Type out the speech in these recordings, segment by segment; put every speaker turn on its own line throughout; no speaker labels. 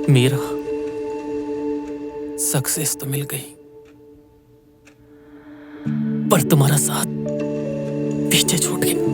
Meera, success तो मिल गई, पर तुम्हारा साथ पीछे छूट गया।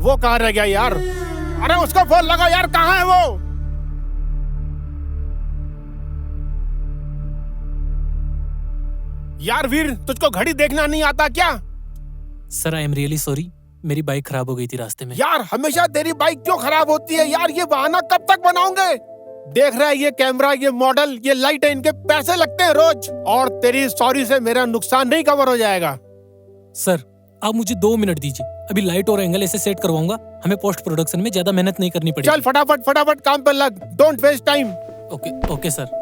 वो कहाँ रह गया यार? अरे उसको फोन लगाओ यार, कहाँ है वो? यार वीर, तुझको घड़ी देखना नहीं आता क्या?
Sir, I am really sorry, मेरी बाइक खराब हो गई थी रास्ते में।
यार हमेशा तेरी बाइक क्यों खराब होती है यार? ये बहाना कब तक बनाओगे? देख रहा है ये कैमरा, ये मॉडल, ये लाइट है, इनके पैसे लगते हैं रोज, और तेरी सॉरी से मेरा नुकसान नहीं कवर हो जाएगा।
सर, आप मुझे 2 मिनट दीजिए, अभी लाइट और एंगल ऐसे सेट करवाऊंगा, हमें पोस्ट प्रोडक्शन में ज्यादा मेहनत नहीं करनी पड़ेगी।
चल फटाफट फटाफट काम पे लग, don't waste time.
Okay okay sir.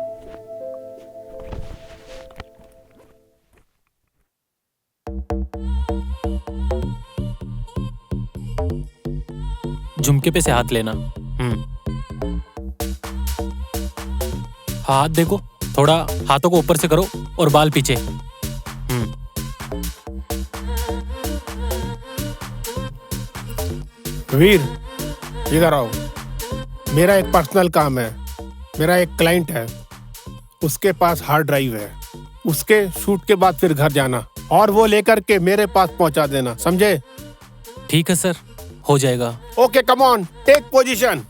झुमके पे से हाथ लेना। हाथ देखो, थोड़ा हाथों को ऊपर से करो और बाल पीछे।
वीर, इधर आओ। मेरा एक पर्सनल काम है, मेरा एक क्लाइंट है, उसके पास हार्ड ड्राइव है, उसके शूट के बाद फिर घर जाना और वो लेकर के मेरे पास पहुंचा देना, समझे?
ठीक है सर, हो जाएगा।
Okay, come on, take position.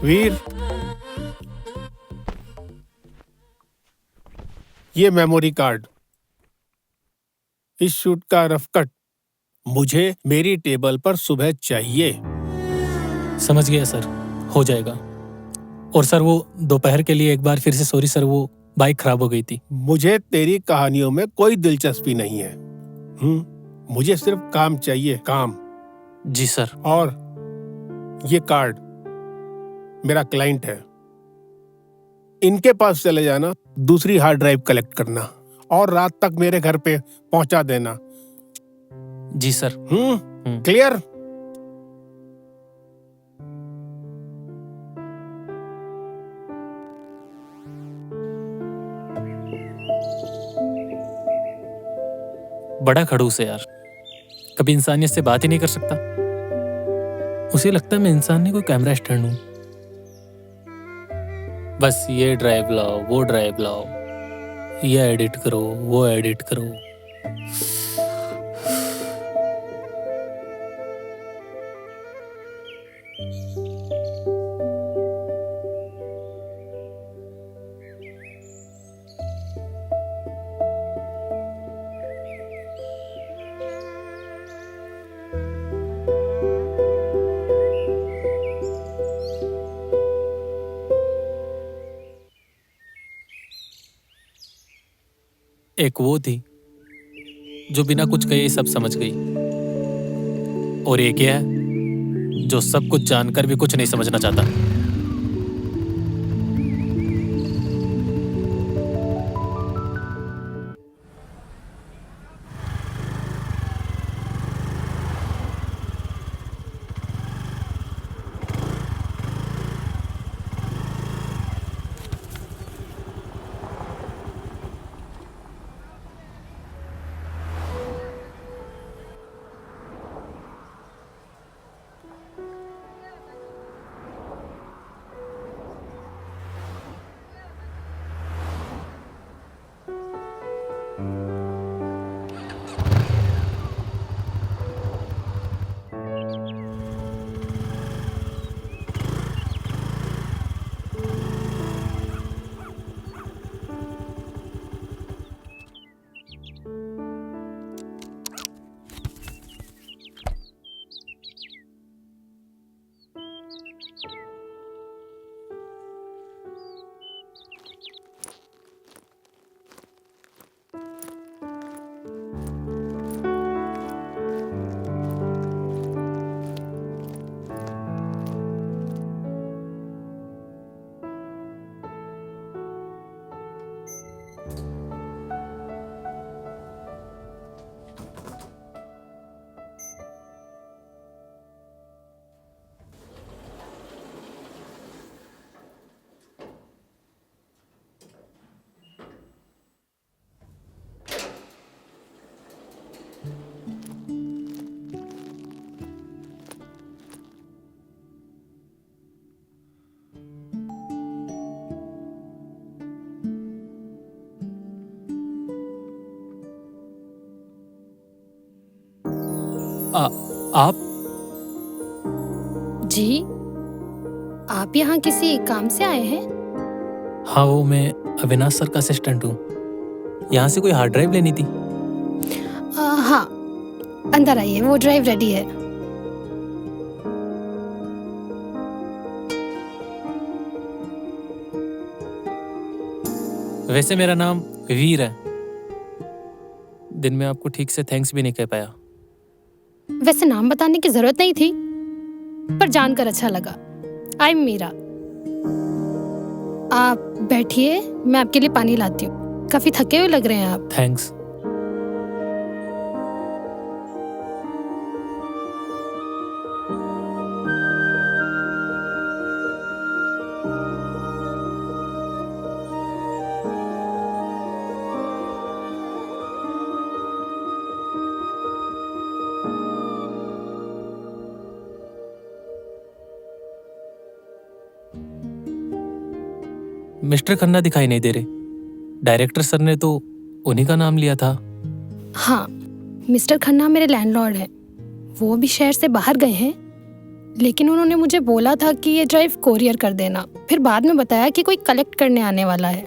Veer, ये मेमोरी कार्ड, इस शूट का रफ कट मुझे मेरी टेबल पर सुबह चाहिए।
समझ गया सर, हो जाएगा। और सर, वो दोपहर के लिए एक बार फिर से सॉरी सर, वो बाइक खराब हो गई थी।
मुझे तेरी कहानियों में कोई दिलचस्पी नहीं है। मुझे सिर्फ काम चाहिए, काम।
जी सर।
और ये कार्ड मेरा क्लाइंट है, इनके पास चले जाना, दूसरी हार्ड ड्राइव कलेक्ट करना और रात तक मेरे घर पे पहुंचा देना।
जी सर।
क्लियर?
बड़ा खड़ूस है यार, कभी इंसानियत से बात ही नहीं कर सकता। उसे लगता है मैं इंसान नहीं, कोई कैमरा स्टैंड हूं। बस ये ड्राइव लाओ, वो ड्राइव लाओ, ये एडिट करो, वो एडिट करो। एक वो थी जो बिना कुछ कहे सब समझ गई, और एक ये है जो सब कुछ जानकर भी कुछ नहीं समझना चाहता। आप?
जी, आप यहाँ किसी काम से आए हैं?
हाँ, वो मैं अविनाश सर का असिस्टेंट हूँ। यहाँ से कोई हार्ड ड्राइव लेनी थी।
हाँ, अंदर आइए, वो ड्राइव रेडी है।
वैसे मेरा नाम वीर है। दिन में आपको ठीक से थैंक्स भी नहीं कह पाया।
वैसे नाम बताने की जरूरत नहीं थी, पर जानकर अच्छा लगा। I am Meera. आप बैठिए, मैं आपके लिए पानी लाती हूँ। काफी थके हुए लग रहे हैं आप।
थैंक्स। मिस्टर खन्ना दिखाई नहीं दे रहे। डायरेक्टर सर ने तो उन्हीं का नाम लिया था।
हाँ, मिस्टर खन्ना मेरे लैंडलॉर्ड हैं। वो भी शहर से बाहर गए हैं, लेकिन उन्होंने मुझे बोला था कि ये ड्राइव कोरियर कर देना। फिर बाद में बताया कि कोई कलेक्ट करने आने वाला है।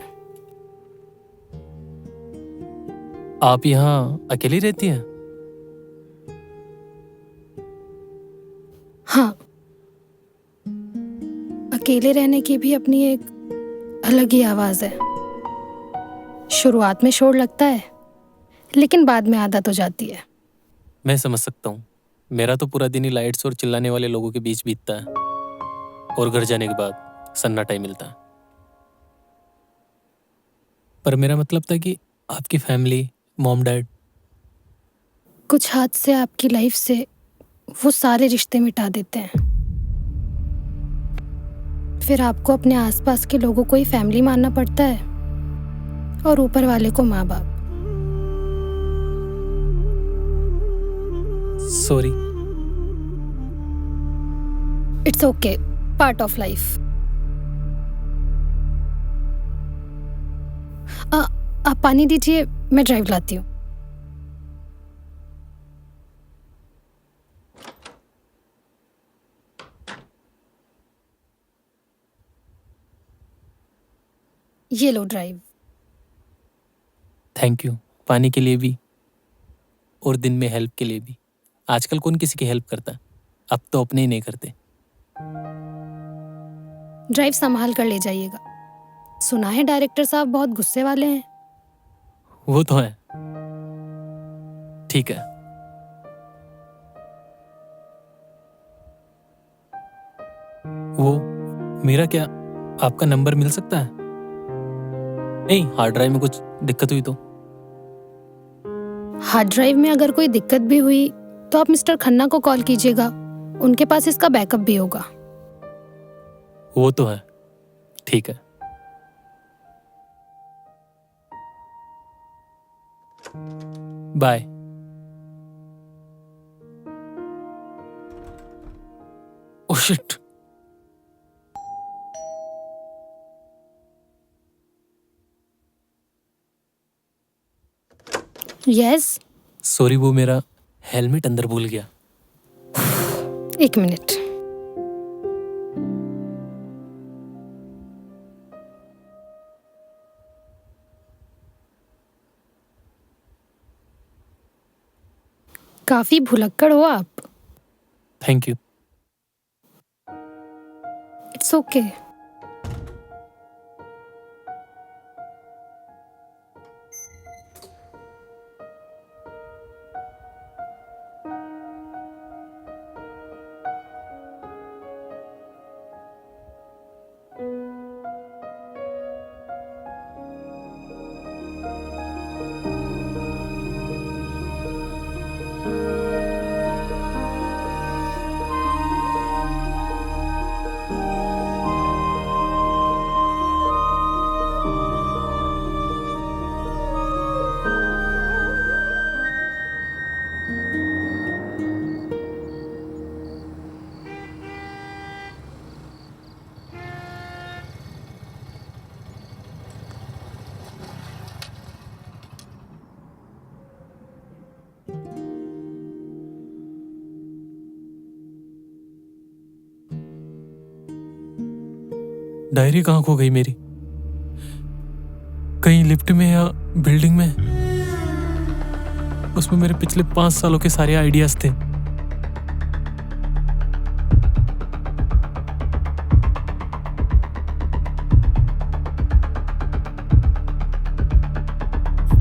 आप यहाँ अकेली रहती हैं?
हाँ, अकेले रहने की भी अपनी एक अलग ही आवाज है। शुरुआत में शोर लगता है, लेकिन बाद में आदत हो जाती है।
मैं समझ सकता हूँ। मेरा तो पूरा दिन ही लाइट्स और चिल्लाने वाले लोगों के बीच बीतता है, और घर जाने के बाद सन्नाटा ही मिलता है। पर मेरा मतलब था कि आपकी फैमिली, मॉम डैड।
कुछ हाथ से आपकी लाइफ से वो सारे रिश्ते मिटा देते हैं। फिर आपको अपने आसपास के लोगों को ही फैमिली मानना पड़ता है, और ऊपर वाले को माँ बाप।
Sorry.
It's okay, part of life. आप पानी दीजिए, मैं ड्राइव लाती हूँ। ये लो ड्राइव।
थैंक यू, पानी के लिए भी और दिन में हेल्प के लिए भी। आजकल कौन किसी की हेल्प करता है? अब तो अपने ही नहीं करते।
ड्राइव संभाल कर ले जाइएगा। सुना है डायरेक्टर साहब बहुत गुस्से वाले हैं।
वो तो है। ठीक है। वो मेरा क्या आपका नंबर मिल सकता है? नहीं, हार्ड ड्राइव में कुछ दिक्कत हुई तो।
हार्ड ड्राइव में अगर कोई दिक्कत भी हुई तो आप मिस्टर खन्ना को कॉल कीजिएगा, उनके पास इसका बैकअप भी होगा।
वो तो है। ठीक है। Bye. Oh shit.
Yes.
Sorry, वो मेरा हेलमेट अंदर भूल गया।
एक मिनट। काफी भुलक्कड़ हो आप।
Thank you.
It's okay.
Diary कहाँ खो गई मेरी? कहीं लिफ्ट में या बिल्डिंग में? उसमें मेरे पिछले 5 सालों के सारे आइडियाज थे।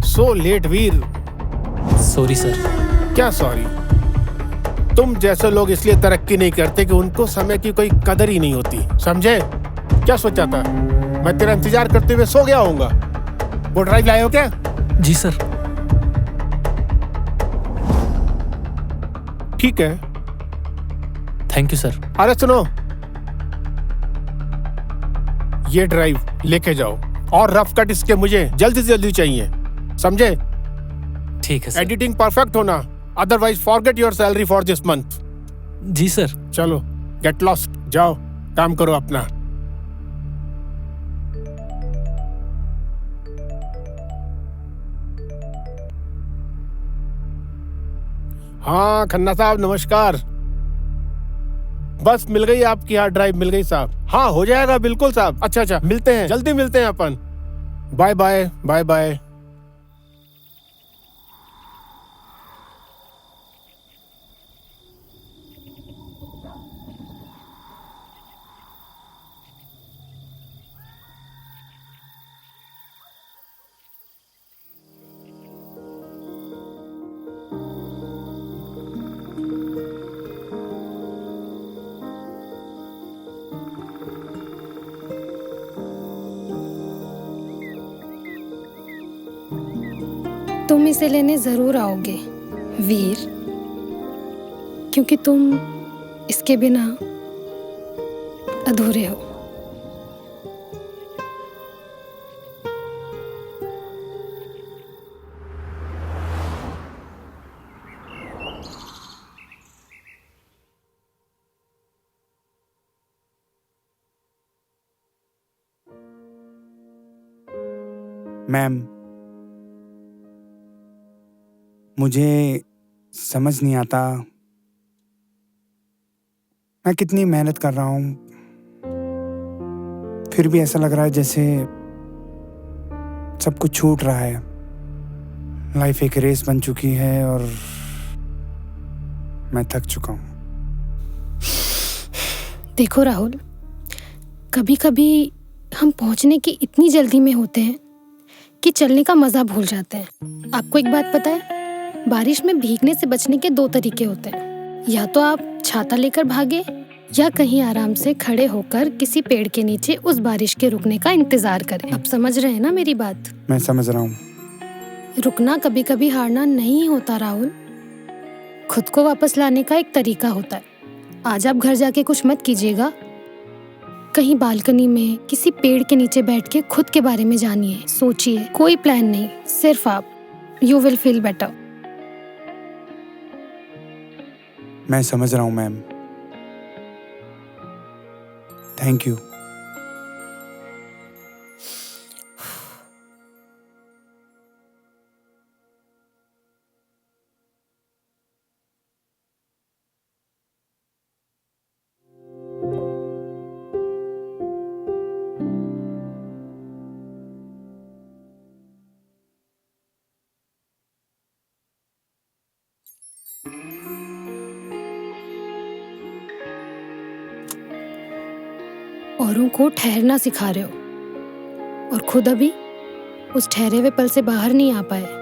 So late Veer.
Sorry sir.
क्या सॉरी? तुम जैसे लोग इसलिए तरक्की नहीं करते कि उनको समय की कोई कदर ही नहीं होती, समझे? क्या सोचा था मैं तेरा इंतजार करते हुए सो गया होऊंगा? वो ड्राइव लाए हो क्या?
जी सर।
ठीक है।
Thank you sir.
अरे सुनो, ये ड्राइव लेके जाओ और रफ कट इसके मुझे जल्दी से जल्दी चाहिए, समझे?
ठीक है सर।
एडिटिंग परफेक्ट होना, otherwise forget your salary for this month.
जी सर।
चलो गेट लॉस्ट, जाओ काम करो अपना। हाँ खन्ना साहब नमस्कार। बस मिल गई आपकी हार्ड ड्राइव, मिल गई साहब। हाँ हो जाएगा बिल्कुल साहब। अच्छा मिलते हैं, जल्दी मिलते हैं अपन। Bye bye bye bye.
तुम इसे लेने जरूर आओगे वीर, क्योंकि तुम इसके बिना अधूरे हो।
मैम, मुझे समझ नहीं आता मैं कितनी मेहनत कर रहा हूँ, फिर भी ऐसा लग रहा है जैसे सब कुछ छूट रहा है। लाइफ एक रेस बन चुकी है और मैं थक चुका हूँ।
देखो राहुल, कभी कभी हम पहुंचने की इतनी जल्दी में होते हैं कि चलने का मजा भूल जाते हैं। आपको एक बात पता है, बारिश में भीगने से बचने के 2 तरीके होते हैं। या तो आप छाता लेकर भागे या कहीं आराम से खड़े होकर किसी पेड़ के नीचे उस बारिश के रुकने का इंतजार करें। आप समझ रहे हैं ना मेरी बात?
मैं समझ रहा हूँ।
रुकना कभी कभी हारना नहीं होता राहुल, खुद को वापस लाने का एक तरीका होता है। आज आप घर जाके कुछ मत कीजिएगा, कहीं बालकनी में किसी पेड़ के नीचे बैठ के खुद के बारे में जानिए, सोचिए। कोई प्लान नहीं, सिर्फ आप। You will feel better.
मैं समझ रहा हूँ मैम। Thank you.
औरों को ठहरना सिखा रहे हो और खुद अभी उस ठहरे हुए पल से बाहर नहीं आ पाए।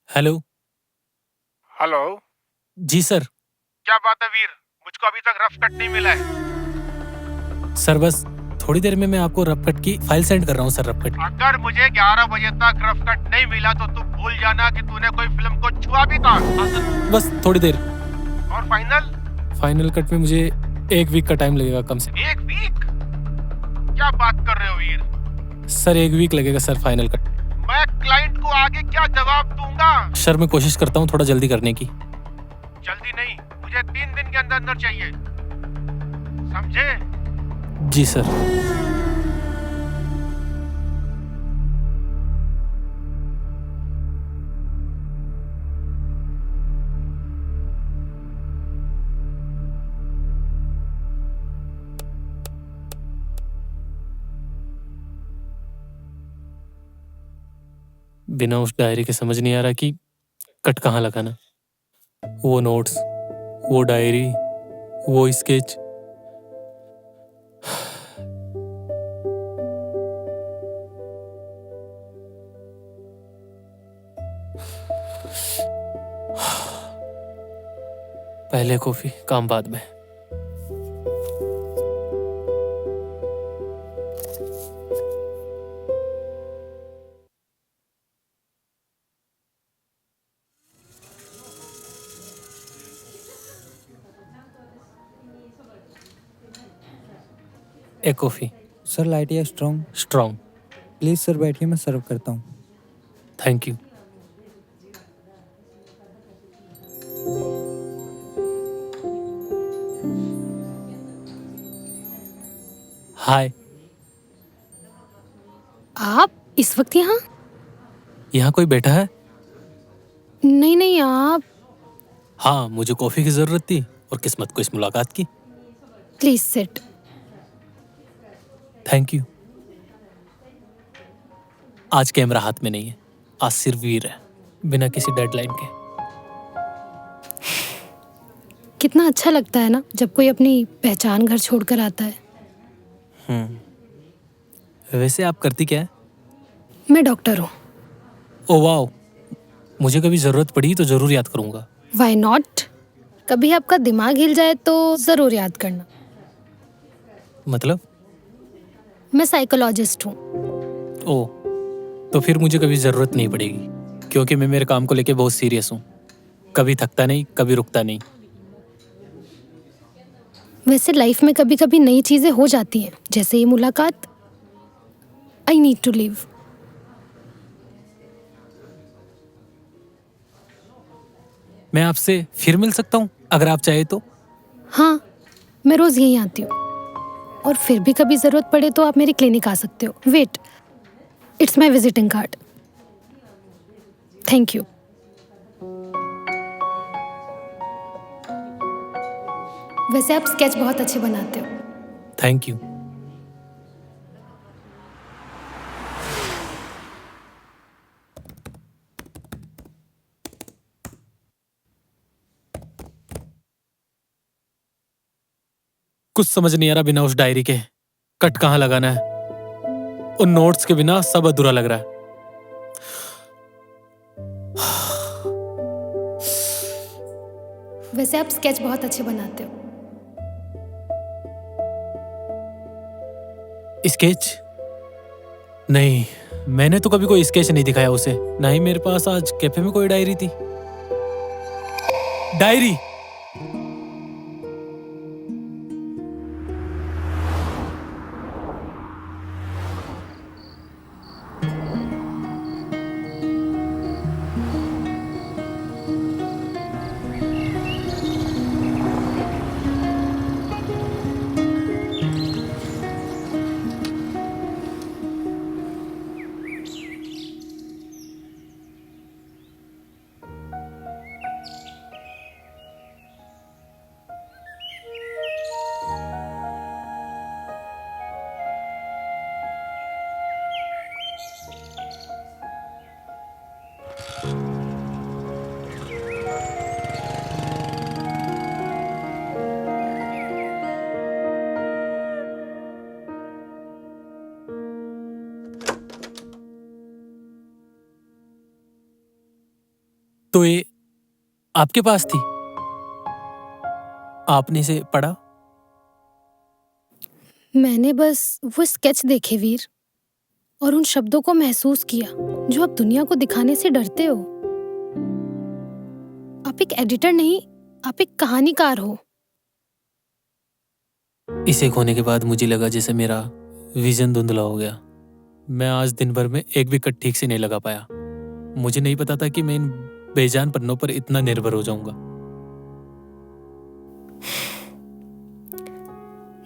हेलो।
हेलो।
जी सर।
क्या बात है वीर, मुझको अभी तक रफ कट नहीं मिला है।
सर बस थोड़ी देर में मैं आपको रफ कट की फाइल सेंड कर रहा हूँ सर। रफ कट
अगर मुझे 11 बजे तक रफ कट नहीं मिला तो तू भूल जाना कि तूने कोई फिल्म को छुआ भी था।
बस थोड़ी देर।
और
फाइनल कट में मुझे 1 वीक का टाइम लगेगा कम से।
1 वीक? क्या बात कर रहे हो वीर?
सर 1 वीक लगेगा सर फाइनल कट।
मैं क्लाइंट को आगे क्या जवाब दूंगा?
सर मैं कोशिश करता हूँ थोड़ा जल्दी करने की।
जल्दी नहीं, मुझे 3 दिन के अंदर अंदर चाहिए, समझे?
जी सर। बिना उस डायरी के समझ नहीं आ रहा कि कट कहाँ लगाना। वो नोट्स, वो डायरी, वो स्केच। पहले कॉफी, काम बाद में। एक कॉफी।
सर लाइट या स्ट्रॉन्ग?
स्ट्रॉन्ग।
प्लीज़ सर बैठिए, मैं सर्व करता हूँ।
Thank you. हाय।
आप इस वक्त यहाँ?
यहाँ कोई बैठा है?
नहीं नहीं, आप
हाँ, मुझे कॉफी की जरूरत थी और किस्मत को इस मुलाकात की।
Please sit.
Thank you. आज कैमरा हाथ में नहीं है, आज सिर्फ वीर है, बिना किसी डेडलाइन के।
कितना अच्छा लगता है ना जब कोई अपनी पहचान घर छोड़कर आता है।
वैसे आप करती क्या है?
मैं डॉक्टर हूँ।
ओ वाओ, मुझे कभी जरूरत पड़ी तो जरूर याद करूंगा।
Why not? कभी आपका दिमाग हिल जाए तो जरूर याद करना।
मतलब?
मैं साइकोलॉजिस्ट हूँ।
ओ, तो फिर मुझे कभी जरूरत नहीं पड़ेगी, क्योंकि मैं मेरे काम को लेके बहुत सीरियस हूँ। कभी थकता नहीं, कभी रुकता नहीं।
वैसे लाइफ में कभी कभी नई चीजें हो जाती हैं, जैसे ये मुलाकात। I need to leave.
मैं आपसे फिर मिल सकता हूँ अगर आप चाहे तो?
हाँ, मैं रोज यहीं आती हूँ और फिर भी कभी जरूरत पड़े तो आप मेरी क्लिनिक आ सकते हो। Wait, it's my visiting card. Thank you. वैसे आप स्केच बहुत अच्छे बनाते हो।
Thank you. कुछ समझ नहीं आ रहा बिना उस डायरी के कट कहाँ लगाना है। उन नोट्स के बिना सब अधूरा लग रहा है।
वैसे आप स्केच बहुत अच्छे बनाते हो।
स्केच? नहीं, मैंने तो कभी कोई स्केच नहीं दिखाया उसे। ना ही मेरे पास आज कैफे में कोई डायरी थी। डायरी! तो ये आपके पास थी? आपने इसे पढ़ा?
मैंने बस वो स्केच देखे वीर, और उन शब्दों को महसूस किया जो आप दुनिया को दिखाने से डरते हो। आप एक एडिटर नहीं, आप एक कहानीकार हो।
इसे खोने के बाद मुझे लगा जैसे मेरा विजन धुंधला हो गया। मैं आज दिन भर में एक भी कट ठीक से नहीं लगा पाया। मुझे नहीं पता था कि मैं इन बेजान पन्नों पर इतना निर्भर हो जाऊंगा।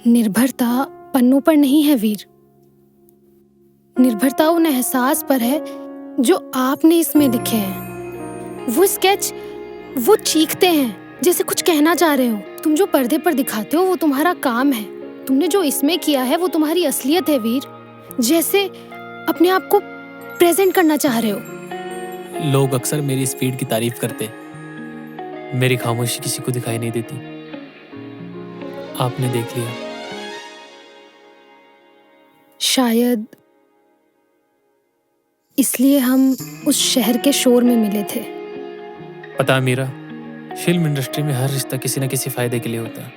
निर्भरता पन्नों पर नहीं है वीर, निर्भरता उन एहसास पर है जो आपने इसमें लिखे हैं। वो स्केच, वो चीखते हैं जैसे कुछ कहना चाह रहे हो। तुम जो पर्दे पर दिखाते हो वो तुम्हारा काम है, तुमने जो इसमें किया है वो तुम्हारी असलियत है वीर। जैसे अपने आप को प्रेजेंट करना चाह रहे हो।
लोग अक्सर मेरी स्पीड की तारीफ करते, मेरी खामोशी किसी को दिखाई नहीं देती। आपने देख लिया।
शायद इसलिए हम उस शहर के शोर में मिले थे।
पता है मीरा, फिल्म इंडस्ट्री में हर रिश्ता किसी न किसी फायदे के लिए होता है।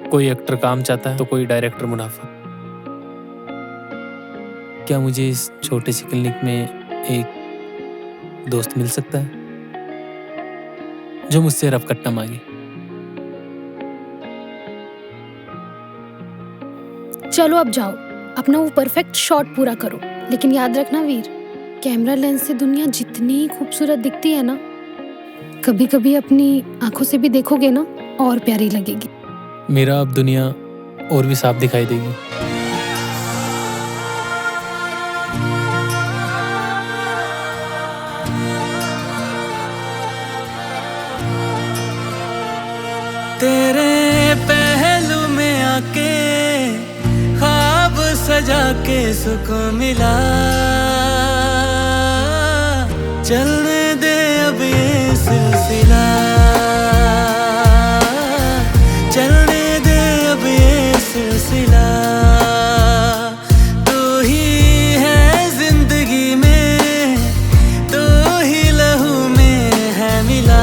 कोई एक्टर काम चाहता है तो कोई डायरेक्टर मुनाफा। क्या मुझे इस छोटे सी क्लिनिक में एक दोस्त मिल सकता है जो मुझसे रफकट न मांगे?
चलो अब जाओ, अपना वो परफेक्ट शॉट पूरा करो। लेकिन याद रखना वीर, कैमरा लेंस से दुनिया जितनी खूबसूरत दिखती है ना, कभी कभी अपनी आंखों से भी देखोगे ना, और प्यारी लगेगी।
मेरा अब दुनिया और भी साफ दिखाई देगी।
तेरे पहलू में आके ख्वाब सजा के सुकून मिला। चलने दे अब ये सिलसिला, चलने दे अब ये सिलसिला। तू ही है जिंदगी में, तू ही लहू में है मिला।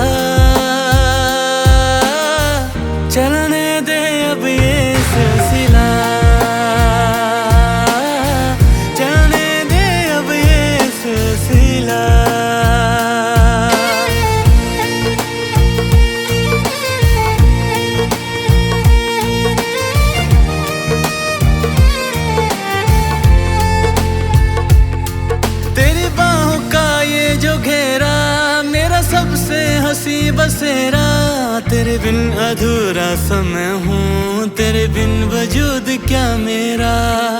चलने दे अब ये सिलसिला, चलने दे अब ये सिलसिला। तेरी बाहों का ये जो घेरा, मेरा सबसे हंसी बसेरा। तेरे बिन अधूरा सा मैं हूँ, तेरे बिन वजूद क्या मेरा।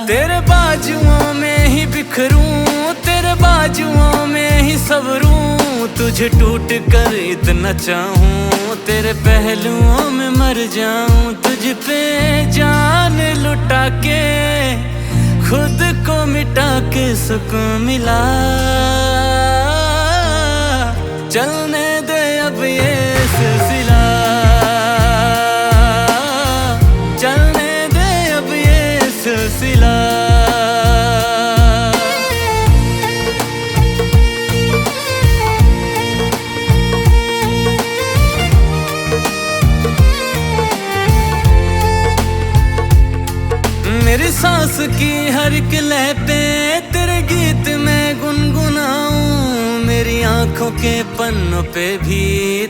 तेरे बाजुओं में ही बिखरूं, तेरे बाजुओं में ही सबरूं। तू तुझे टूट कर इतना चाहूं, तेरे पहलुओं में मर जाऊं, तुझ पे जान लुटा के खुद को मिटा के सुकून मिला। चलने दे अब ये सिलसिला, चलने दे अब ये सिलसिला। मेरी सांस की हर एक लय पे तेरे गीत में गुनगुनाऊं, मेरी आंखों के पन्नों पे भी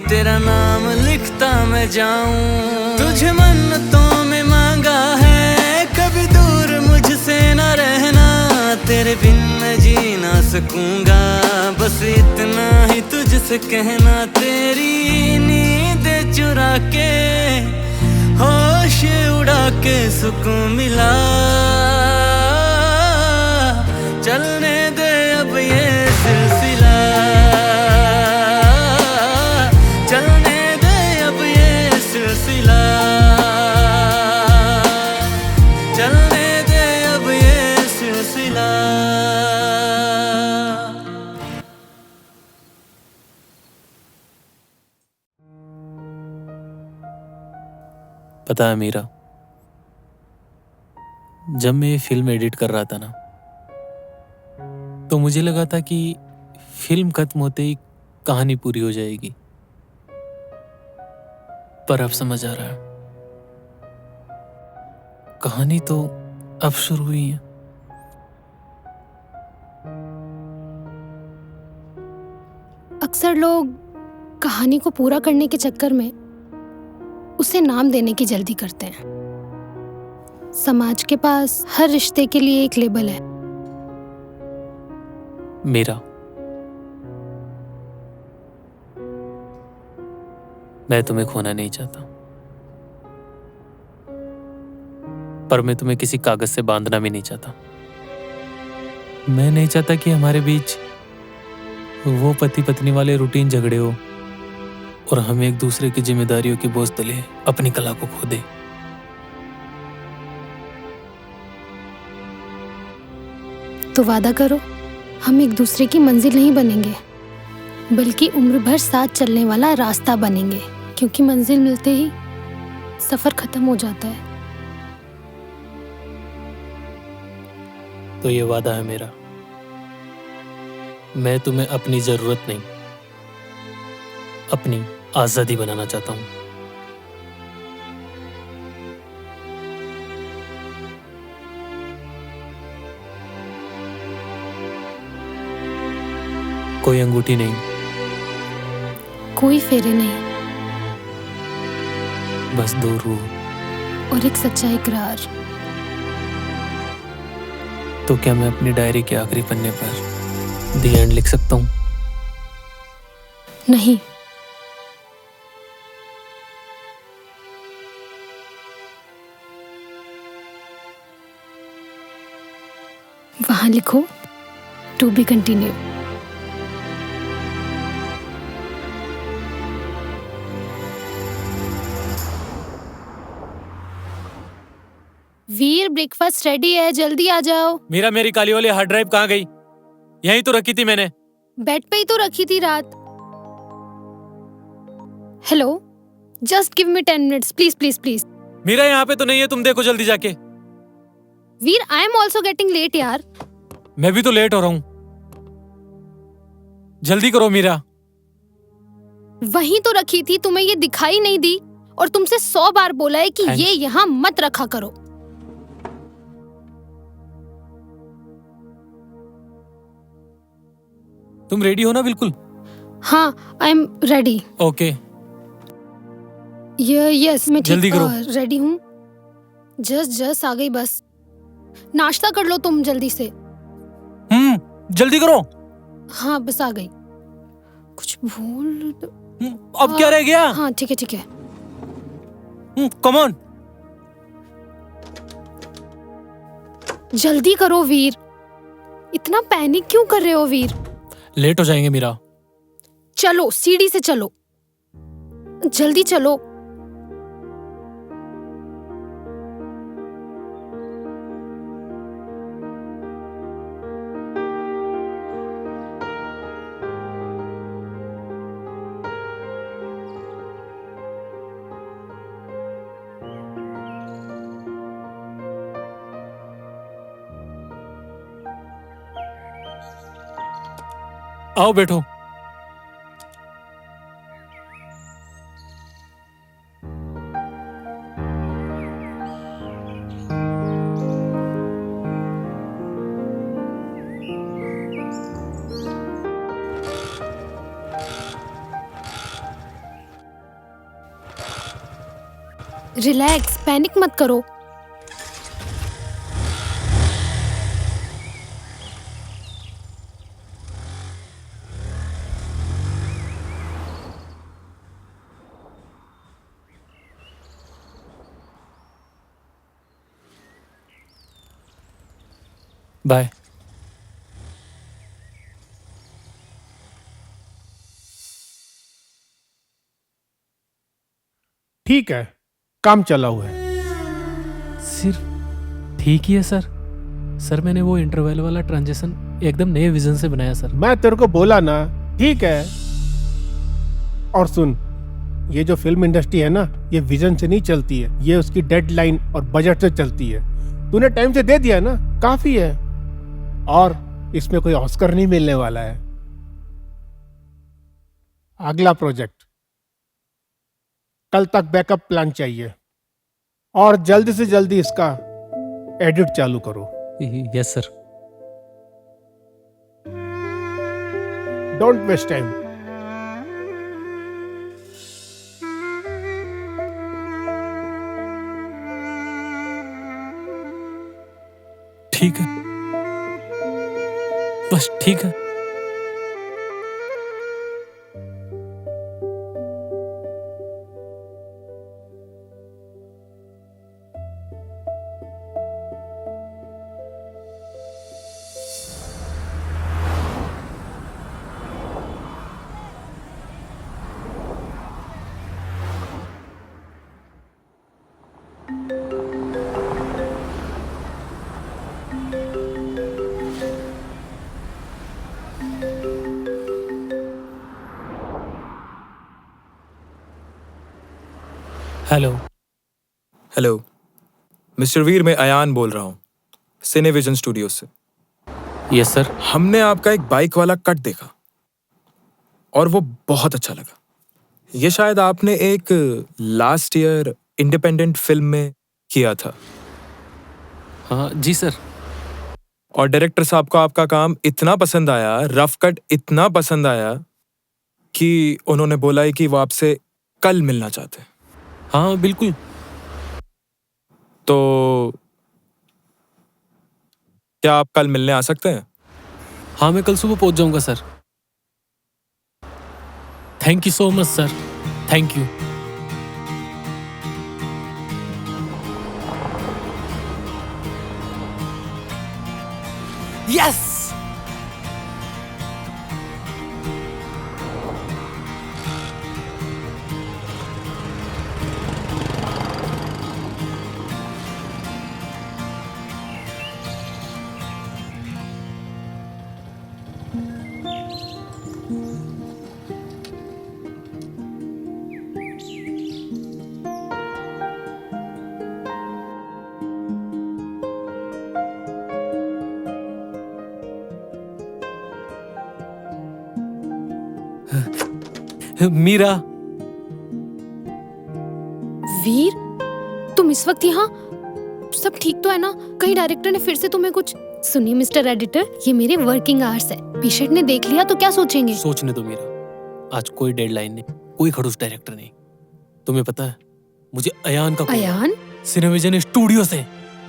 तेरा नाम लिखता मैं जाऊं। तुझे मन्नतों में मांगा है कभी दूर मुझसे न रहना, तेरे बिन मैं जी ना सकूंगा, बस इतना ही तुझसे कहना। तेरी नींद चुरा के होश उड़ा के सुकून मिला। चलने दे अब ये सिलसिला, चलने दे अब ये सिलसिला, चलने दे अब ये सिलसिला।
पता है मीरा, जब मैं ये फिल्म एडिट कर रहा था ना, तो मुझे लगा था कि फिल्म खत्म होते ही कहानी पूरी हो जाएगी, पर अब समझ आ रहा है कहानी तो अब शुरू हुई है।
अक्सर लोग कहानी को पूरा करने के चक्कर में उसे नाम देने की जल्दी करते हैं। समाज के पास हर रिश्ते के लिए एक लेबल है।
मीरा, मैं तुम्हें खोना नहीं चाहता, पर मैं तुम्हें किसी कागज से बांधना भी नहीं चाहता। मैं नहीं चाहता कि हमारे बीच वो पति पत्नी वाले रूटीन झगड़े हो और हम एक दूसरे की जिम्मेदारियों के बोझ तले अपनी कला को खो दे।
तो वादा करो, हम एक दूसरे की मंजिल नहीं बनेंगे, बल्कि उम्र भर साथ चलने वाला रास्ता बनेंगे, क्योंकि मंजिल मिलते ही सफर खत्म हो जाता है।
तो ये वादा है मेरा। मैं तुम्हें अपनी जरूरत नहीं, अपनी आजादी बनाना चाहता हूं। कोई अंगूठी नहीं,
कोई फेरे नहीं,
बस दो रूह।
और एक सच्चा इकरार।
तो क्या मैं अपनी डायरी के आखिरी पन्ने पर द एंड लिख सकता हूं?
नहीं, वहां लिखो to be continue. Veer, breakfast ready है, जल्दी आ जाओ।
मीरा, मेरी काली वाली हार्ड ड्राइव कहाँ गई? यहीं तो रखी थी मैंने।
बेड पे ही तो रखी थी रात। Hello, just give me 10 minutes please please please.
Meera, यहाँ पे तो नहीं है, तुम देखो जल्दी जाके।
Veer, I am also getting late यार।
मैं भी तो लेट हो रहा हूँ, जल्दी करो मीरा।
वहीं तो रखी थी, तुम्हें ये दिखाई नहीं दी? और तुमसे 100 बार बोला है कि ये यहाँ मत रखा करो।
तुम रेडी हो ना? बिल्कुल।
हाँ, I am ready.
Okay,
yes, मैं
जल्दी करो।
रेडी हूँ। जस्ट आ गई बस। नाश्ता कर लो तुम जल्दी से।
जल्दी करो।
हाँ, बस आ गई। कुछ भूल
अब क्या रह गया?
हाँ, ठीक है ठीक है।
कम ऑन,
जल्दी करो वीर। इतना पैनिक क्यों कर रहे हो वीर?
लेट हो जाएंगे मीरा।
चलो, सीढ़ी से चलो, जल्दी चलो।
आओ बैठो।
रिलैक्स, पैनिक मत करो।
बाय।
ठीक है, काम चला हुआ है।
सिर्फ ठीक ही है सर। सर मैंने वो इंटरवल वाला ट्रांजिशन एकदम नए विजन से बनाया सर।
मैं तेरे को बोला ना, ठीक है। और सुन, ये जो फिल्म इंडस्ट्री है ना, ये विजन से नहीं चलती है, ये उसकी डेडलाइन और बजट से चलती है। तूने टाइम से दे दिया ना, काफी है। और इसमें कोई ऑस्कर नहीं मिलने वाला है। अगला प्रोजेक्ट कल तक बैकअप प्लान चाहिए और जल्दी से जल्दी इसका एडिट चालू करो।
Yes sir.
Don't waste time.
ठीक है, बस ठीक है। हेलो।
हेलो मिस्टर वीर, मैं अयान बोल रहा हूँ सिनेविजन स्टूडियो से।
Yes sir.
हमने आपका एक बाइक वाला कट देखा और वो बहुत अच्छा लगा। ये शायद आपने एक लास्ट ईयर इंडिपेंडेंट फिल्म में किया था।
हाँ जी सर।
और डायरेक्टर साहब को आपका काम इतना पसंद आया, रफ कट इतना पसंद आया कि उन्होंने बोला है कि वो आपसे कल मिलना चाहते हैं।
हाँ बिल्कुल।
तो क्या आप कल मिलने आ सकते हैं?
हाँ मैं कल सुबह पहुंच जाऊंगा sir. Thank you so much sir, thank you. Yes. Meera.
Veer, तुम इस वक्त यहाँ? सब ठीक तो है ना? कहीं डायरेक्टर ने फिर से तुम्हें कुछ? सुनिए मिस्टर एडिटर, ये मेरे वर्किंग आवर्स है। पेशेंट ने देख लिया तो क्या सोचेंगे?
सोचने दो मीरा, आज कोई डेडलाइन नहीं, कोई खड़ूस डायरेक्टर नहीं। तुम्हें पता है, मुझे अयान का
अयान?
सिनेविजन स्टूडियो से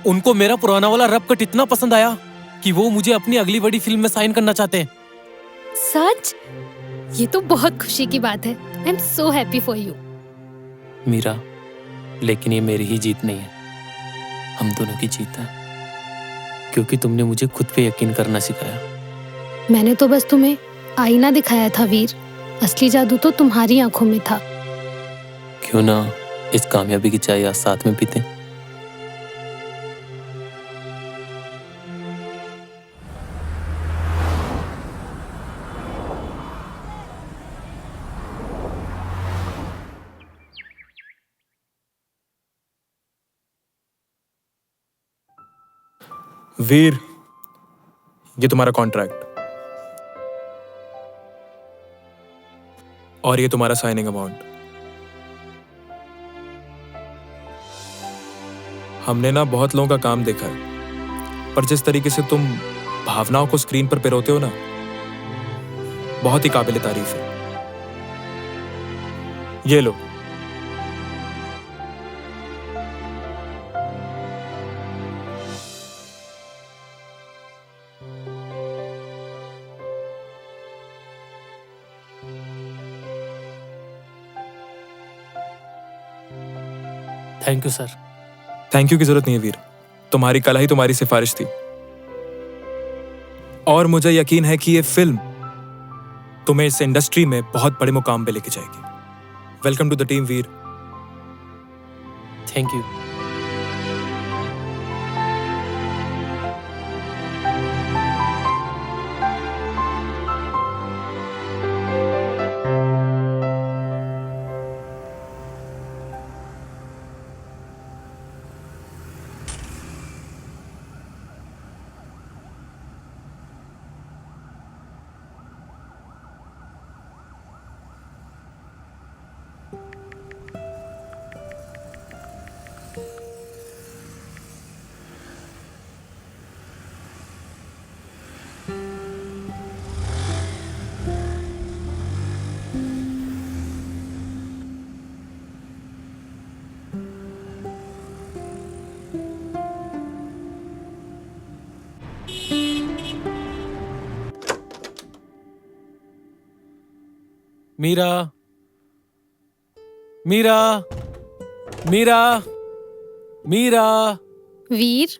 उनको मेरा पुराना वाला रफ कट इतना पसंद आया कि वो मुझे अपनी अगली बड़ी फिल्म में साइन करना चाहते हैं।
सच? ये तो बहुत खुशी की बात है। I am so happy for you.
Meera, लेकिन ये मेरी ही जीत नहीं है, हम दोनों की जीत है, क्योंकि तुमने मुझे खुद पे यकीन करना सिखाया।
मैंने तो बस तुम्हें आईना दिखाया था वीर, असली जादू तो तुम्हारी आंखों में था।
क्यों ना इस कामयाबी की चाय आज साथ में पीते।
वीर, ये तुम्हारा कॉन्ट्रैक्ट और ये तुम्हारा साइनिंग अमाउंट। हमने ना बहुत लोगों का काम देखा है, पर जिस तरीके से तुम भावनाओं को स्क्रीन पर पिरोते हो ना, बहुत ही काबिल तारीफ है। ये लो।
Thank you sir.
Thank you की जरूरत नहीं है वीर, तुम्हारी कला ही तुम्हारी सिफारिश थी और मुझे यकीन है कि ये फिल्म तुम्हें इस इंडस्ट्री में बहुत बड़े मुकाम पे लेके जाएगी। Welcome to the team Veer.
Thank you. Meera, Meera, Meera, Meera.
Veer,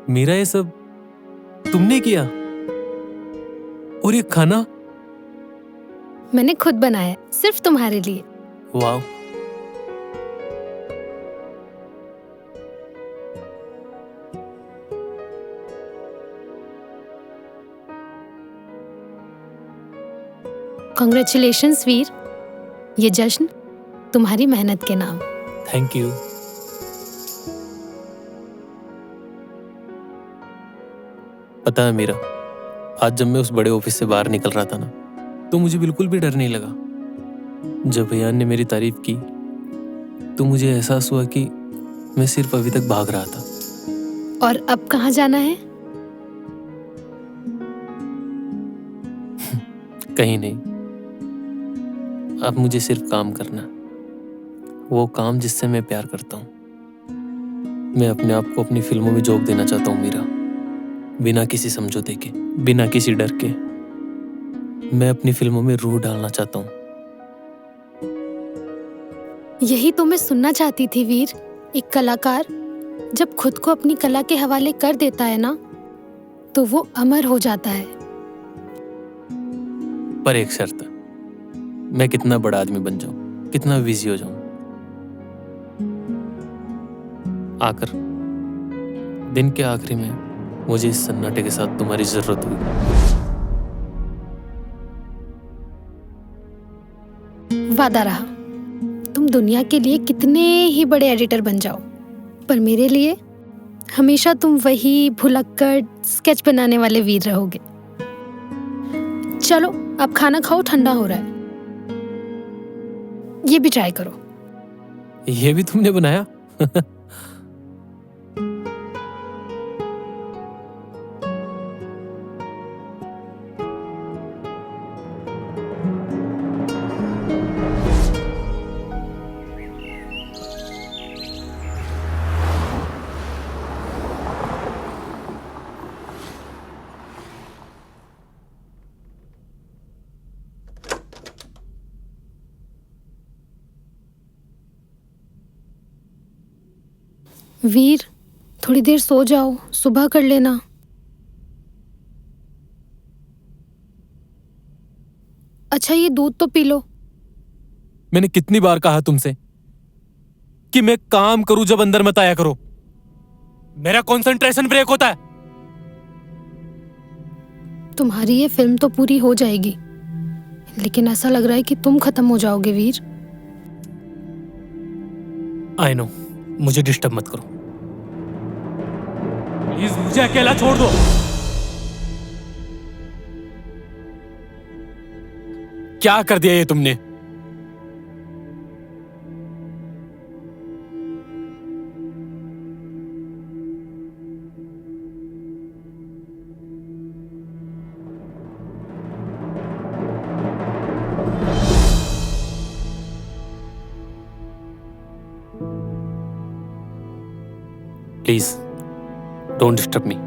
Meera, ये सब तुमने किया? और ये खाना?
मैंने खुद बनाया, सिर्फ तुम्हारे लिए।
वाह।
कॉन्ग्रेचुलेशंस वीर, ये जश्न तुम्हारी मेहनत के नाम।
Thank you. पता है मीरा, आज जब मैं उस बड़े ऑफिस से बाहर निकल रहा था ना, तो मुझे बिल्कुल भी डर नहीं लगा। जब अयान ने मेरी तारीफ की तो मुझे एहसास हुआ कि मैं सिर्फ अभी तक भाग रहा था।
और अब कहाँ जाना है?
कहीं नहीं, अब मुझे सिर्फ काम करना, वो काम जिससे मैं प्यार करता हूँ। मैं अपने आप को अपनी फिल्मों में झोंक देना चाहता हूँ मीरा, बिना किसी समझौते के, बिना किसी डर के। मैं अपनी फिल्मों में रूह डालना चाहता हूँ।
यही तो मैं सुनना चाहती थी वीर। एक कलाकार जब खुद को अपनी कला के हवाले कर देता है ना, तो वो अमर हो जाता है।
पर एक शर्त, मैं कितना बड़ा आदमी बन जाऊं, कितना बिजी हो जाऊं, आकर दिन के आखिरी में मुझे इस सन्नाटे के साथ तुम्हारी जरूरत हुई।
वादा रहा, तुम दुनिया के लिए कितने ही बड़े एडिटर बन जाओ, पर मेरे लिए हमेशा तुम वही भुलक्कड़ स्केच बनाने वाले वीर रहोगे। चलो अब खाना खाओ, ठंडा हो रहा है। ये भी ट्राई करो।
ये भी तुमने बनाया?
वीर, थोड़ी देर सो जाओ, सुबह कर लेना। अच्छा, ये दूध तो पी लो।
मैंने कितनी बार कहा तुमसे कि मैं काम करूं जब अंदर मत आया करो। मेरा कंसंट्रेशन ब्रेक होता है।
तुम्हारी ये फिल्म तो पूरी हो जाएगी, लेकिन ऐसा लग रहा है कि तुम खत्म हो जाओगे वीर।
आई नो, मुझे डिस्टर्ब मत करो प्लीज, मुझे अकेला छोड़ दो। क्या कर दिया ये तुमने? Please don't disturb me.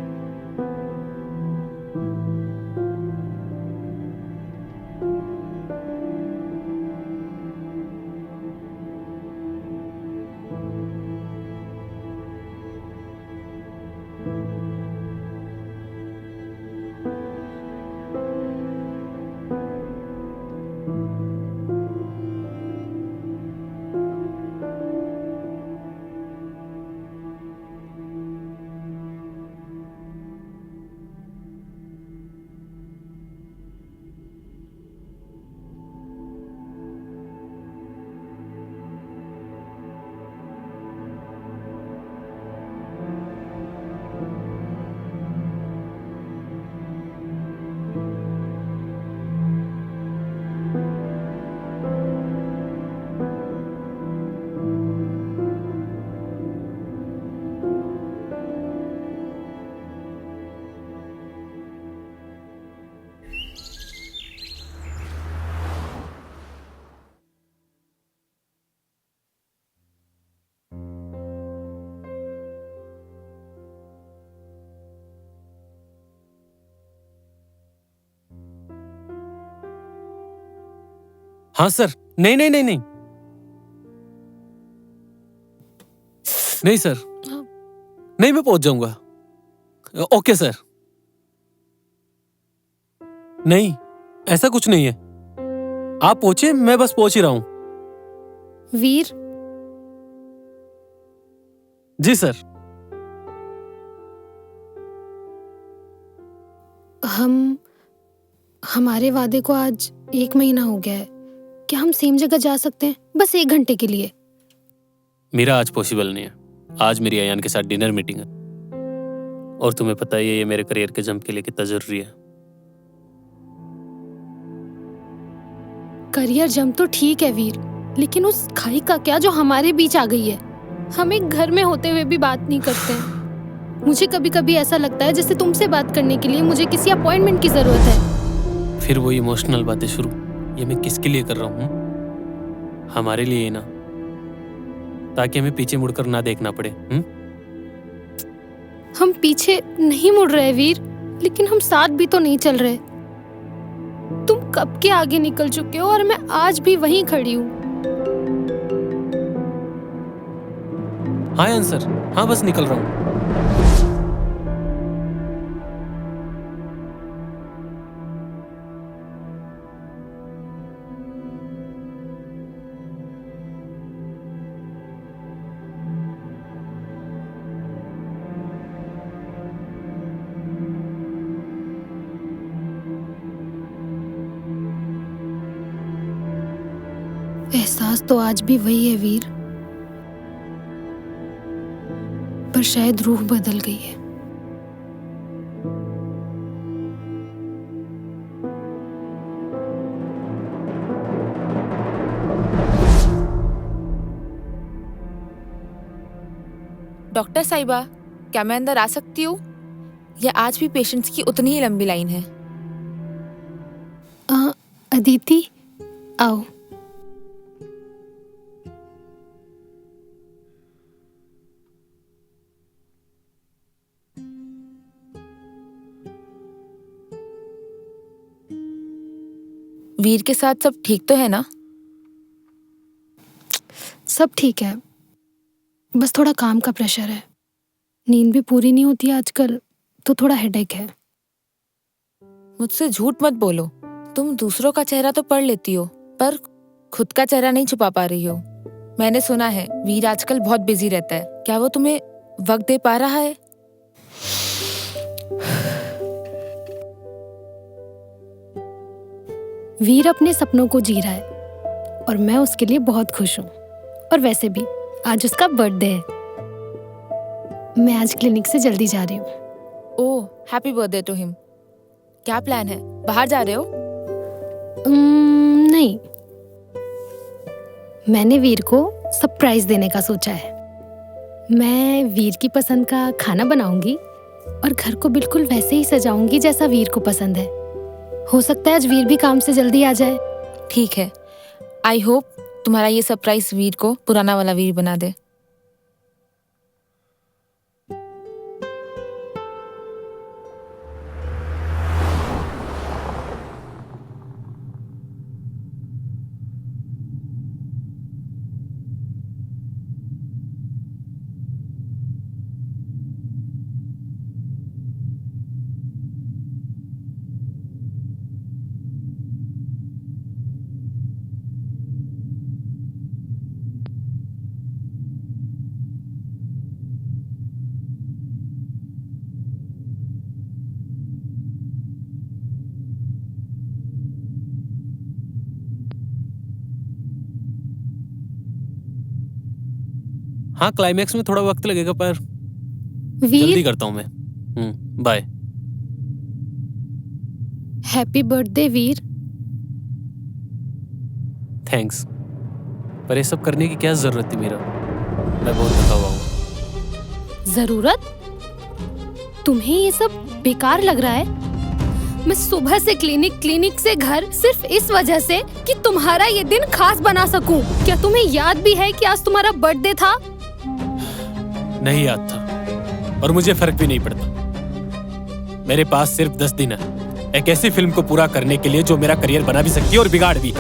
हाँ सर। नहीं नहीं नहीं नहीं नहीं सर, नहीं, मैं पहुंच जाऊंगा। Okay sir. नहीं, ऐसा कुछ नहीं है। आप पहुंचे, मैं बस पहुंच ही रहा हूं।
वीर,
जी सर।
हमारे वादे को आज 1 महीना हो गया है। क्या हम सेम जगह जा सकते हैं, बस 1 घंटे के लिए?
मेरा आज पॉसिबल नहीं है। आज मेरी अयान के साथ डिनर मीटिंग है, और तुम्हें पता ही है ये मेरे करियर के जंप के लिए कितना जरूरी है।
करियर जंप तो ठीक है वीर, लेकिन उस खाई का क्या जो हमारे बीच आ गई है। हम एक घर में होते हुए भी बात नहीं करते हैं। मुझे कभी कभी ऐसा लगता है जैसे तुमसे बात करने के लिए मुझे किसी अपॉइंटमेंट की जरूरत है।
फिर वो इमोशनल बातें शुरू। ये मैं किसके लिए कर रहा हूँ? हमारे लिए ही ना, ताकि हमें पीछे मुड़कर ना देखना पड़े।
हम पीछे नहीं मुड़ रहे वीर, लेकिन हम साथ भी तो नहीं चल रहे। तुम कब के आगे निकल चुके हो और मैं आज भी वहीं खड़ी हूँ।
हाँ आंसर, हाँ बस निकल रहा हूँ।
एहसास तो आज भी वही है वीर, पर शायद रूह बदल गई है।
डॉक्टर साहिबा, क्या मैं अंदर आ सकती हूँ, या आज भी पेशेंट्स की उतनी ही लंबी लाइन है?
अदिति, आओ।
वीर के साथ सब ठीक तो है ना?
सब ठीक है, बस थोड़ा काम का प्रेशर है। नींद भी पूरी नहीं होती आजकल, तो थोड़ा हेडेक है।
मुझसे झूठ मत बोलो। तुम दूसरों का चेहरा तो पढ़ लेती हो, पर खुद का चेहरा नहीं छुपा पा रही हो। मैंने सुना है वीर आजकल बहुत बिजी रहता है। क्या वो तुम्हें वक्त दे पा रहा है?
वीर अपने सपनों को जी रहा है और मैं उसके लिए बहुत खुश हूँ। और वैसे भी आज उसका बर्थडे है। मैं आज क्लिनिक से जल्दी जा रही हूँ।
ओह, हैप्पी बर्थडे टू हिम। क्या प्लान है? बाहर जा रहे हो?
नहीं, मैंने वीर को सरप्राइज देने का सोचा है। मैं वीर की पसंद का खाना बनाऊंगी और घर को बिल्कुल वैसे ही सजाऊंगी जैसा वीर को पसंद है। हो सकता है आज वीर भी काम से जल्दी आ जाए।
ठीक है। आई होप तुम्हारा ये सरप्राइज वीर को पुराना वाला वीर बना दे।
हाँ, क्लाइमैक्स में थोड़ा वक्त लगेगा, पर
वीर,
जल्दी करता हूँ मैं। बाय।
हैप्पी बर्थडे वीर।
थैंक्स, पर ये सब करने की क्या जरूरत थी मेरा? मैं बहुत थका हुआ हूँ।
जरूरत? तुम्हें ये सब बेकार लग रहा है? मैं सुबह से क्लिनिक से घर सिर्फ इस वजह से कि तुम्हारा ये दिन खास बना सकूं। क्या तुम्हें याद भी है कि आज तुम्हारा बर्थडे था?
नहीं याद था, और मुझे फर्क भी नहीं पड़ता। मेरे पास सिर्फ 10 दिन है एक ऐसी फिल्म को पूरा करने के लिए जो मेरा करियर बना भी सकती है और बिगाड़ भी।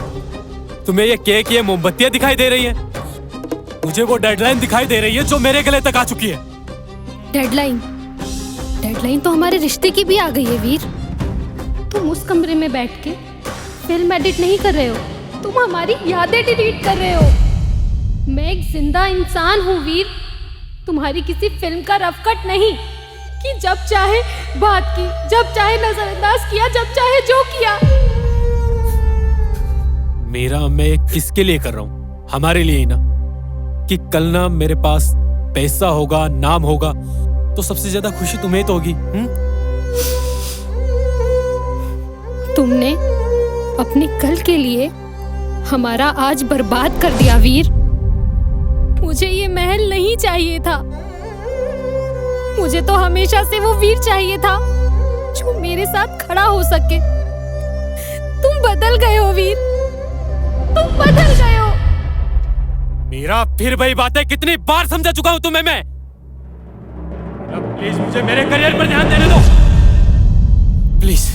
तुम्हें ये केक, ये मोमबत्तियां दिखाई दे रही हैं? मुझे वो डेडलाइन दिखाई दे रही है जो मेरे गले तक आ चुकी है।
डेडलाइन तो हमारे रिश्ते की भी आ गई है वीर। तुम उस कमरे में बैठ के फिल्म एडिट नहीं कर रहे हो, तुम हमारी यादें डिलीट कर रहे हो। मैं एक जिंदा इंसान हूँ वीर, तुम्हारी किसी फिल्म का रफ कट नहीं कि जब चाहे बात की, जब चाहे नजरअंदाज किया, जब चाहे जो किया।
मेरा मैं किसके लिए कर रहा हूँ? हमारे लिए ही ना। कि कल ना मेरे पास पैसा होगा, नाम होगा, तो सबसे ज्यादा खुशी तुम्हें तो होगी।
तुमने अपने कल के लिए हमारा आज बर्बाद कर दिया वीर। मुझे ये महल नहीं चाहिए था। मुझे तो हमेशा से वो वीर चाहिए था जो मेरे साथ खड़ा हो सके। तुम बदल गए हो वीर, तुम बदल गए हो।
मेरा फिर वही बात है, कितनी बार समझा चुका हूं तुम्हें मैं। प्लीज मुझे मेरे करियर पर ध्यान देने दो, प्लीज।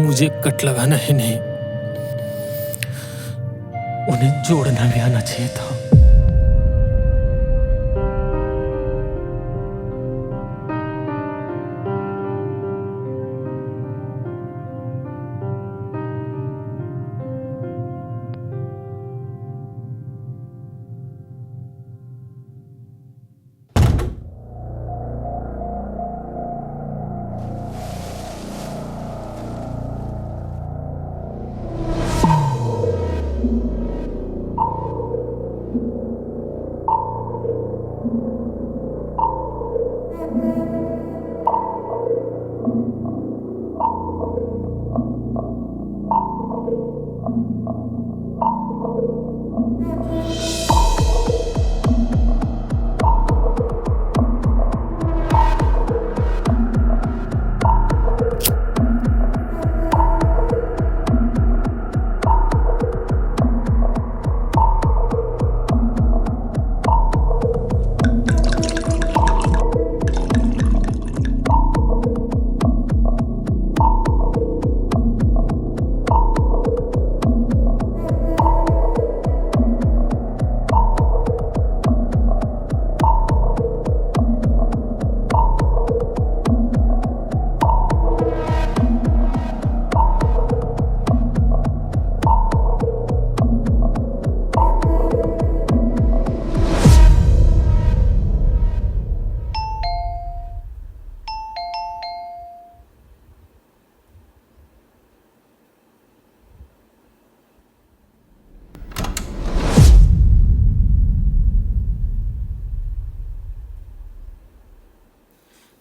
मुझे कट लगाना ही नहीं, उन्हें जोड़ना भी आना चाहिए था।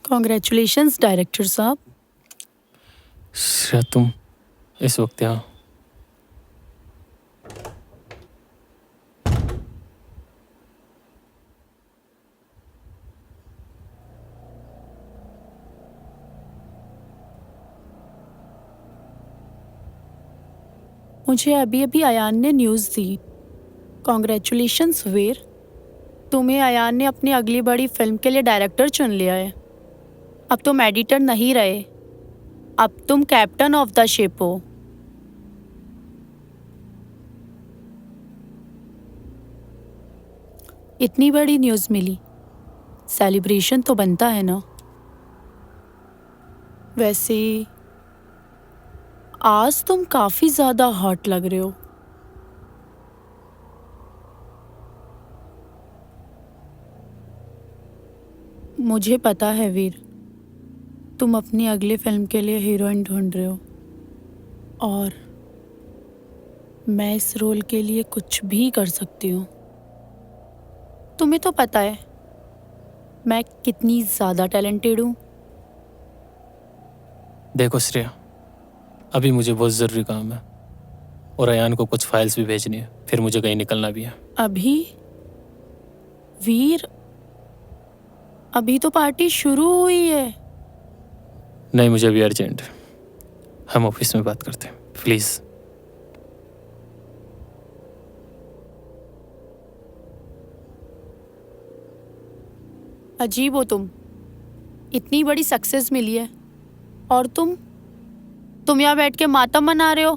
कॉन्ग्रेचुलेशंस डायरेक्टर साहब।
श्रेया, तुम इस वक्त यहाँ?
मुझे अभी अभी अयान ने न्यूज़ दी। कॉन्ग्रेचुलेशंस वीर, तुम्हें अयान ने अपनी अगली बड़ी फिल्म के लिए डायरेक्टर चुन लिया है। अब तुम एडिटर नहीं रहे, अब तुम कैप्टन ऑफ द शिप हो। इतनी बड़ी न्यूज़ मिली, सेलिब्रेशन तो बनता है ना। वैसे आज तुम काफी ज्यादा हॉट लग रहे हो। मुझे पता है वीर, तुम अपनी अगली फिल्म के लिए हीरोइन ढूंढ रहे हो और मैं इस रोल के लिए कुछ भी कर सकती हूँ। तुम्हें तो पता है मैं कितनी ज्यादा टैलेंटेड हूँ।
देखो श्रेया, अभी मुझे बहुत ज़रूरी काम है और अयान को कुछ फाइल्स भी भेजनी है, फिर मुझे कहीं निकलना भी है।
अभी वीर, अभी तो पार्टी शुरू हुई है।
नहीं, मुझे अभी अर्जेंट है, हम ऑफिस में बात करते हैं प्लीज़।
अजीब हो तुम, इतनी बड़ी सक्सेस मिली है और तुम यहाँ बैठ के मातम मना रहे हो।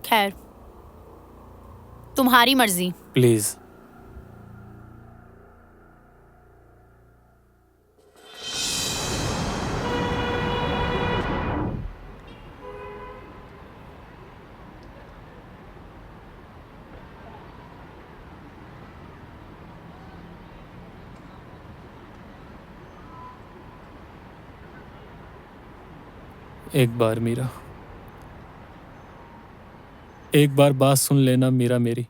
खैर, तुम्हारी मर्जी।
प्लीज़। एक बार मीरा, एक बार बात सुन लेना मीरा मेरी।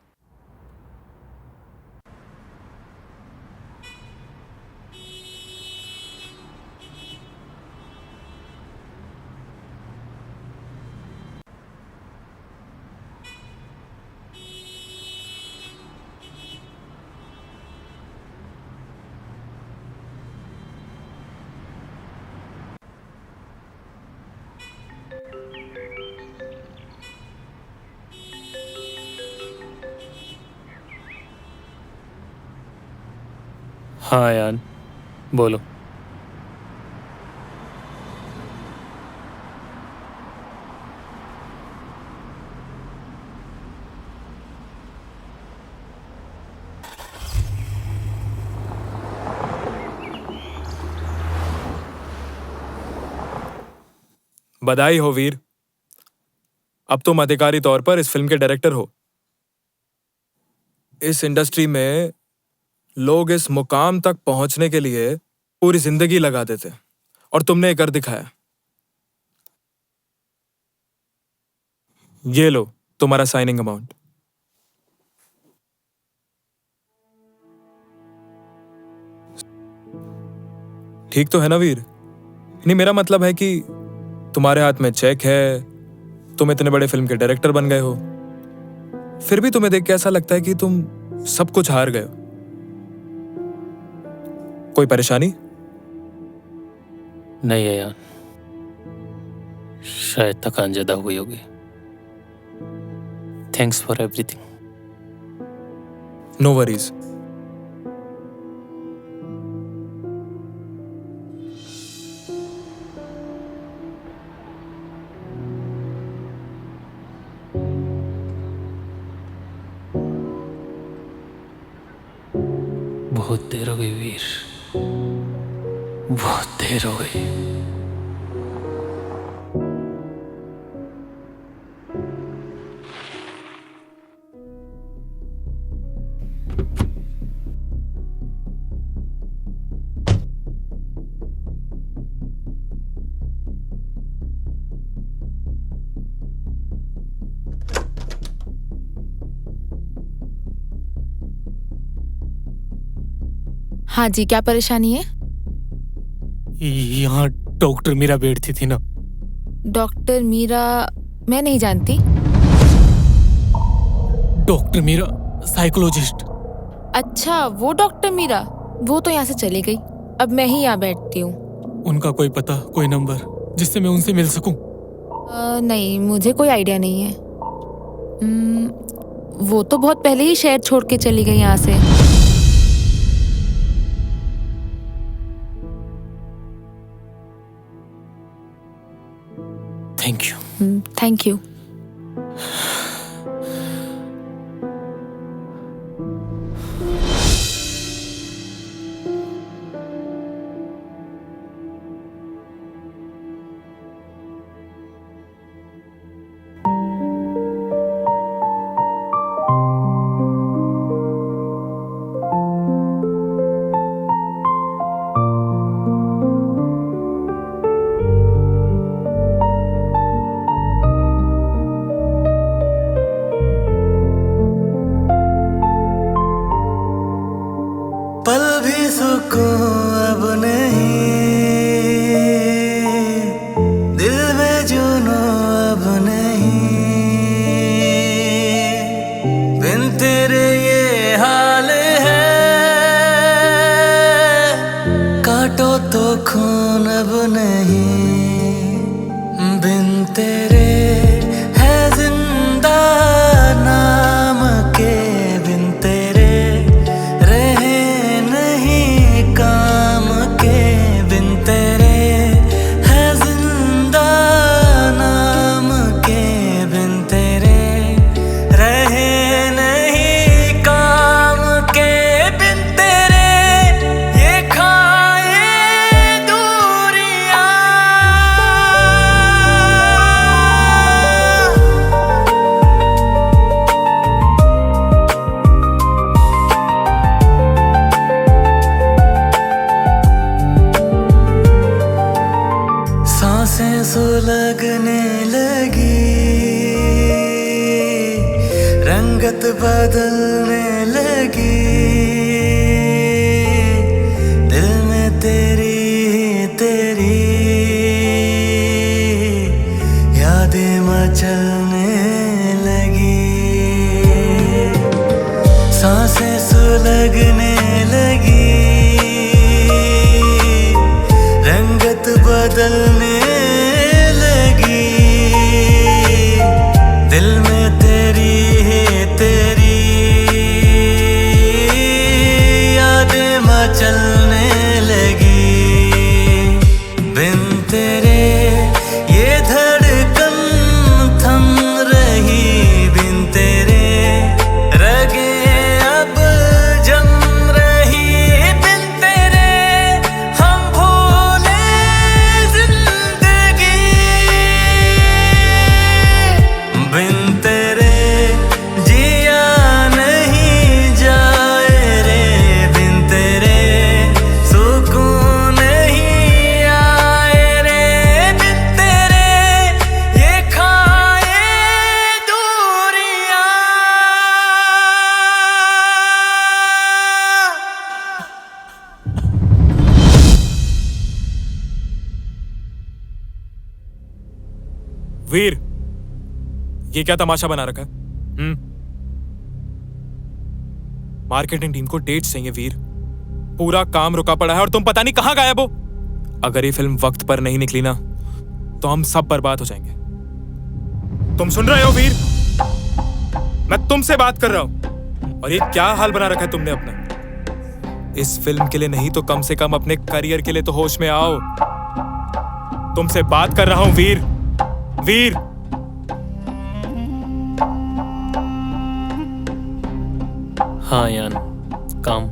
हाँ यान, बोलो।
बधाई हो वीर, अब तुम अधिकारी तौर पर इस फिल्म के डायरेक्टर हो। इस इंडस्ट्री में लोग इस मुकाम तक पहुंचने के लिए पूरी जिंदगी लगा देते और तुमने कर दिखाया। ये लो तुम्हारा साइनिंग अमाउंट। ठीक तो है ना वीर? नहीं, मेरा मतलब है कि तुम्हारे हाथ में चेक है, तुम इतने बड़े फिल्म के डायरेक्टर बन गए हो, फिर भी तुम्हें देख के ऐसा लगता है कि तुम सब कुछ हार गए हो। कोई परेशानी?
नहीं है यार, शायद थकान ज्यादा हुई होगी। Thanks for everything.
No worries.
बहुत देर हो गई वीर, बहुत देर हो गई।
हाँ जी, क्या परेशानी है?
यहाँ डॉक्टर मीरा बैठती थी ना।
डॉक्टर मीरा? मैं नहीं जानती।
Doctor Meera psychologist.
अच्छा, वो डॉक्टर मीरा, वो तो यहाँ से चली गई। अब मैं ही यहाँ बैठती हूँ।
उनका कोई पता, कोई नंबर जिससे मैं उनसे मिल सकूं?
नहीं, मुझे कोई आइडिया नहीं है। वो तो बहुत पहले ही शहर छोड़ के चली गई यहाँ से।
Thank you.
Thank you.
पल भी सुकून अब नहीं, दिल में जुनून अब नहीं, बिन तेरे ये हाल है, काटो तो खून अब नहीं, बिन तेरे है जिंदा नाम के, बिन तेरे रहे नहीं काम के, बिन तेरे है जिंदा नाम के, बिन तेरे रहे नहीं काम के, बिन तेरे ये खाए दूरियां। सांसें सुलगने लगी, रंगत बदलने लगी, दिल में तेरी तेरी यादें मचलने लगी, सांसें सुलगने लगी, रंगत बदलने लगी, दिल में तेरी तेरी यादें मचलने लगी, बिन तेरे ये धड़कन थम रही, बिन तेरे रगे अब जम
वीर, ये क्या तमाशा बना रखा है? मार्केटिंग टीम को डेट्स चाहिए वीर। पूरा काम रुका पड़ा है और तुम पता नहीं कहां गायब हो। अगर ये फिल्म वक्त पर नहीं निकली ना तो हम सब बर्बाद हो जाएंगे। तुम सुन रहे हो वीर? मैं तुमसे बात कर रहा हूं। और ये क्या हाल बना रखा है तुमने अपना? इस फिल्म के लिए नहीं तो कम से कम अपने करियर के लिए तो होश में आओ। तुमसे बात कर रहा हूं वीर। वीर,
हाँ यान, काम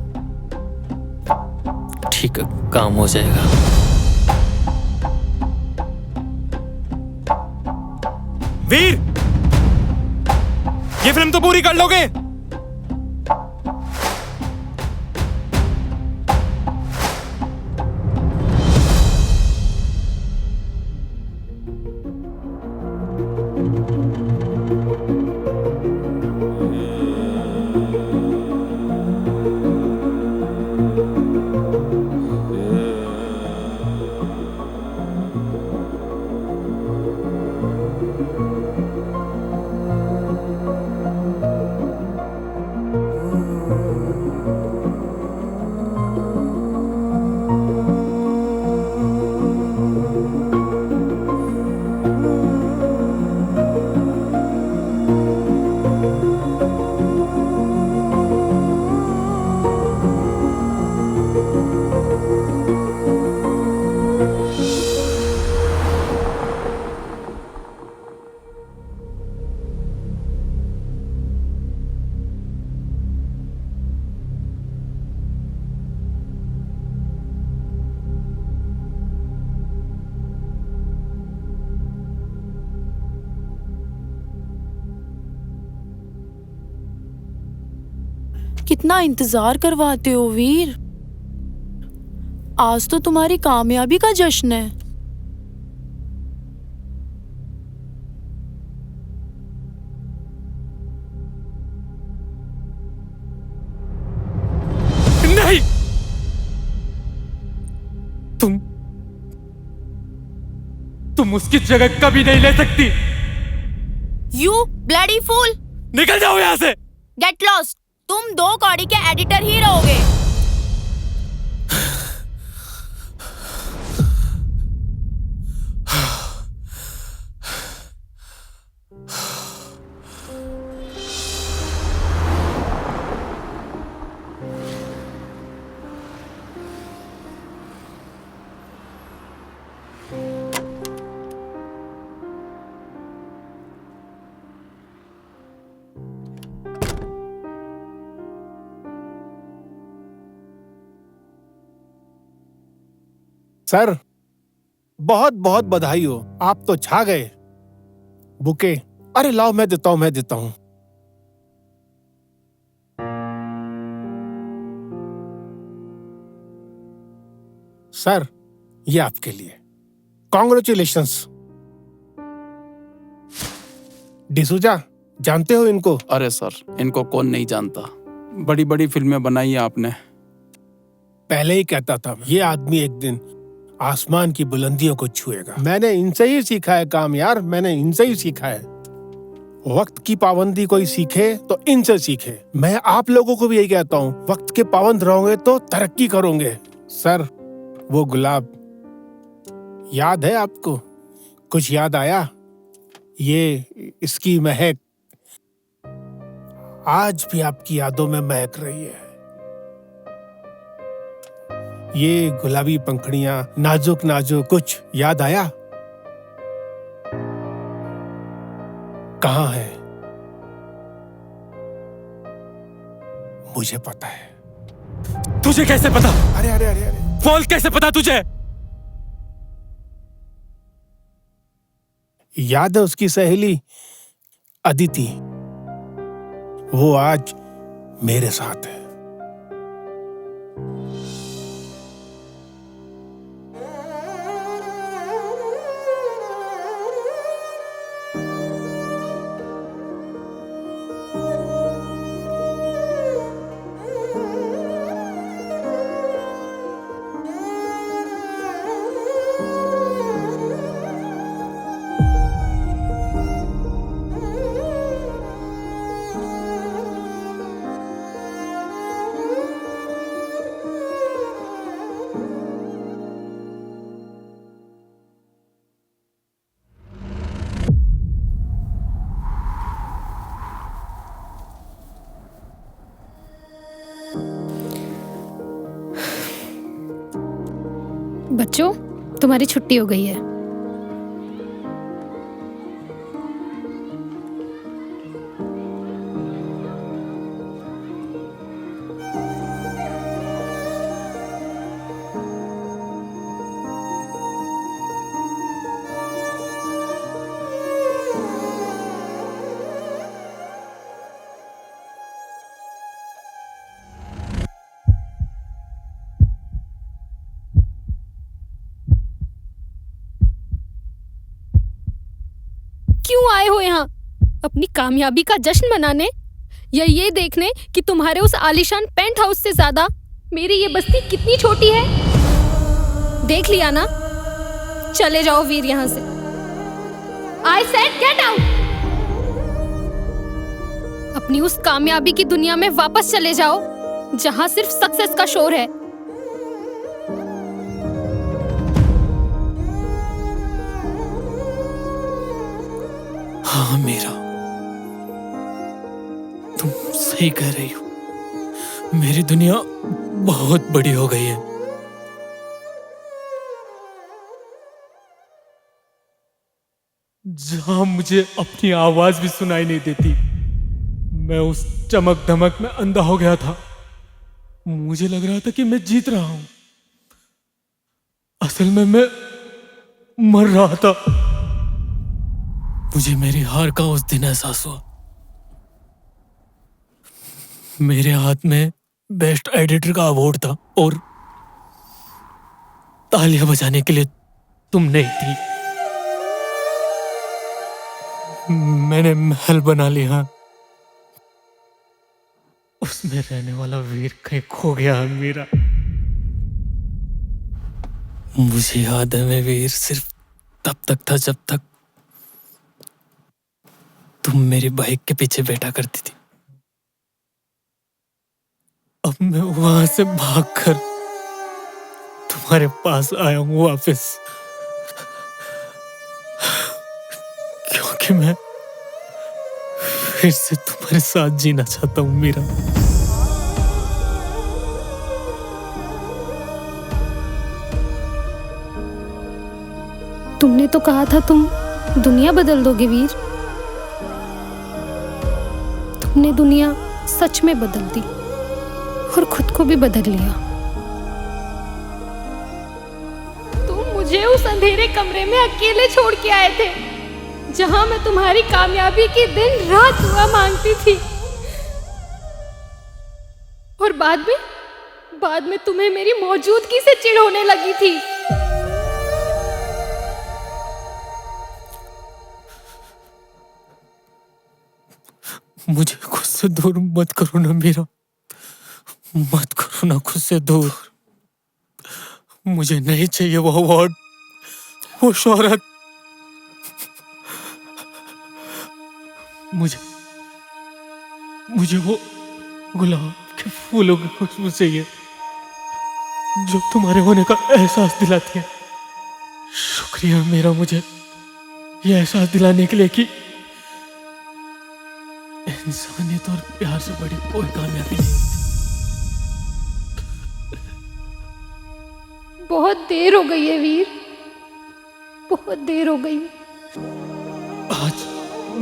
ठीक है, काम हो जाएगा।
वीर, ये फिल्म तो पूरी कर लोगे?
कितना इंतजार करवाते हो वीर। आज तो तुम्हारी कामयाबी का जश्न है।
नहीं, तुम उसकी जगह कभी नहीं ले सकती।
यू ब्लडी फूल,
निकल जाओ यहां से।
Get lost. तुम 2 कौड़ी के एडिटर ही रहोगे।
सर, बहुत बहुत बधाई हो, आप तो छा गए। बुके, अरे लाओ, मैं देता हूं। सर, ये आपके लिए। कॉन्ग्रेचुलेशंस। डिसूजा, जानते हो इनको?
अरे सर, इनको कौन नहीं जानता। बड़ी बड़ी फिल्में बनाई हैं आपने।
पहले ही कहता था, ये आदमी एक दिन आसमान की बुलंदियों को छुएगा। मैंने इनसे ही सीखा है काम यार, मैंने इनसे ही सीखा है। वक्त की पाबंदी कोई सीखे तो इनसे सीखे। मैं आप लोगों को भी यही कहता हूँ, वक्त के पाबंद रहोगे तो तरक्की करोगे। सर, वो गुलाब याद है आपको? कुछ याद आया? ये इसकी महक आज भी आपकी यादों में महक रही है। ये गुलाबी पंखड़ियां, नाजुक नाजुक, कुछ याद आया? कहाँ है? मुझे पता है।
तुझे कैसे पता?
अरे अरे अरे अरे,
बोल, कैसे पता तुझे?
याद है उसकी सहेली अदिति? वो आज मेरे साथ है।
बच्चों, तुम्हारी छुट्टी हो गई है। क्यों आए हो यहाँ? अपनी कामयाबी का जश्न मनाने या ये देखने कि तुम्हारे उस आलीशान पेंट हाउस से ज्यादा मेरी ये बस्ती कितनी छोटी है? देख लिया ना? चले जाओ वीर यहाँ से। I said get out! अपनी उस कामयाबी की दुनिया में वापस चले जाओ जहाँ सिर्फ सक्सेस का शोर है।
हाँ मीरा, तुम सही कह रही हो। मेरी दुनिया बहुत बड़ी हो गई है। जहां मुझे अपनी आवाज भी सुनाई नहीं देती, मैं उस चमक धमक में अंधा हो गया था। मुझे लग रहा था कि मैं जीत रहा हूं, असल में मैं मर रहा था। मुझे मेरी हार का उस दिन एहसास हुआ। मेरे हाथ में बेस्ट एडिटर का अवार्ड था और तालियां बजाने के लिए तुम नहीं थी। मैंने महल बना लिया, उसमें रहने वाला वीर कहीं खो गया है मेरा। मुझे याद है मैं वीर सिर्फ तब तक था जब तक तुम मेरी बाइक के पीछे बैठा करती थी। अब मैं वहां से भागकर तुम्हारे पास आया हूं वापस, क्योंकि मैं फिर से तुम्हारे साथ जीना चाहता हूं मीरा।
तुमने तो कहा था तुम दुनिया बदल दोगे वीर। तुमने दुनिया सच में बदल दी और खुद को भी बदल लिया। तुम मुझे उस अंधेरे कमरे में अकेले छोड़ के आए थे, जहां मैं तुम्हारी कामयाबी की दिन रात दुआ मांगती थी। और बाद में तुम्हें मेरी मौजूदगी से चिढ़ होने लगी थी।
मुझे खुद से दूर मत करो ना मीरा, मत करो ना खुद से दूर। मुझे नहीं चाहिए वो अवार्ड, वो शोहरत। मुझे वो गुलाब के फूलों की खुशबू चाहिए जो तुम्हारे होने का एहसास दिलाती है। शुक्रिया मेरा, मुझे ये एहसास दिलाने के लिए कि इंसानियत और प्यार से बड़ी कोई कामयाबी नहीं होती।
बहुत देर हो गई है वीर, बहुत देर हो गई।
आज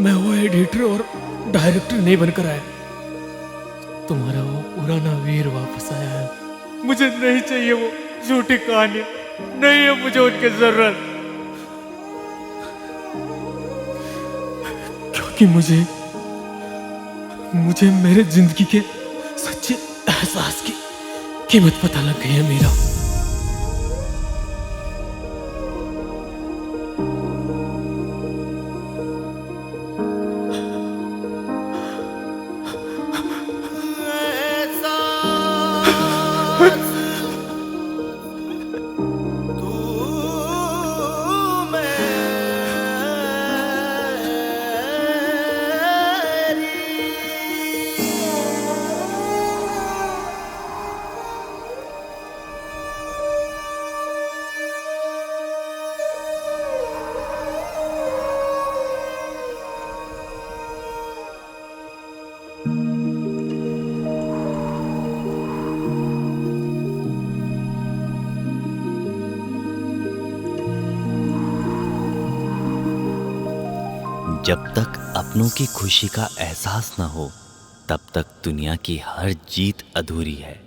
मैं वो एडिटर और डायरेक्टर नहीं बनकर आया, तुम्हारा वो पुराना वीर वापस आया है। मुझे नहीं चाहिए वो झूठी कहानियां, नहीं है मुझे उनकी जरूरत, क्योंकि मुझे मेरे जिंदगी के सच्चे एहसास की कीमत पता लग गई है मीरा।
जब तक अपनों की खुशी का एहसास न हो तब तक दुनिया की हर जीत अधूरी है।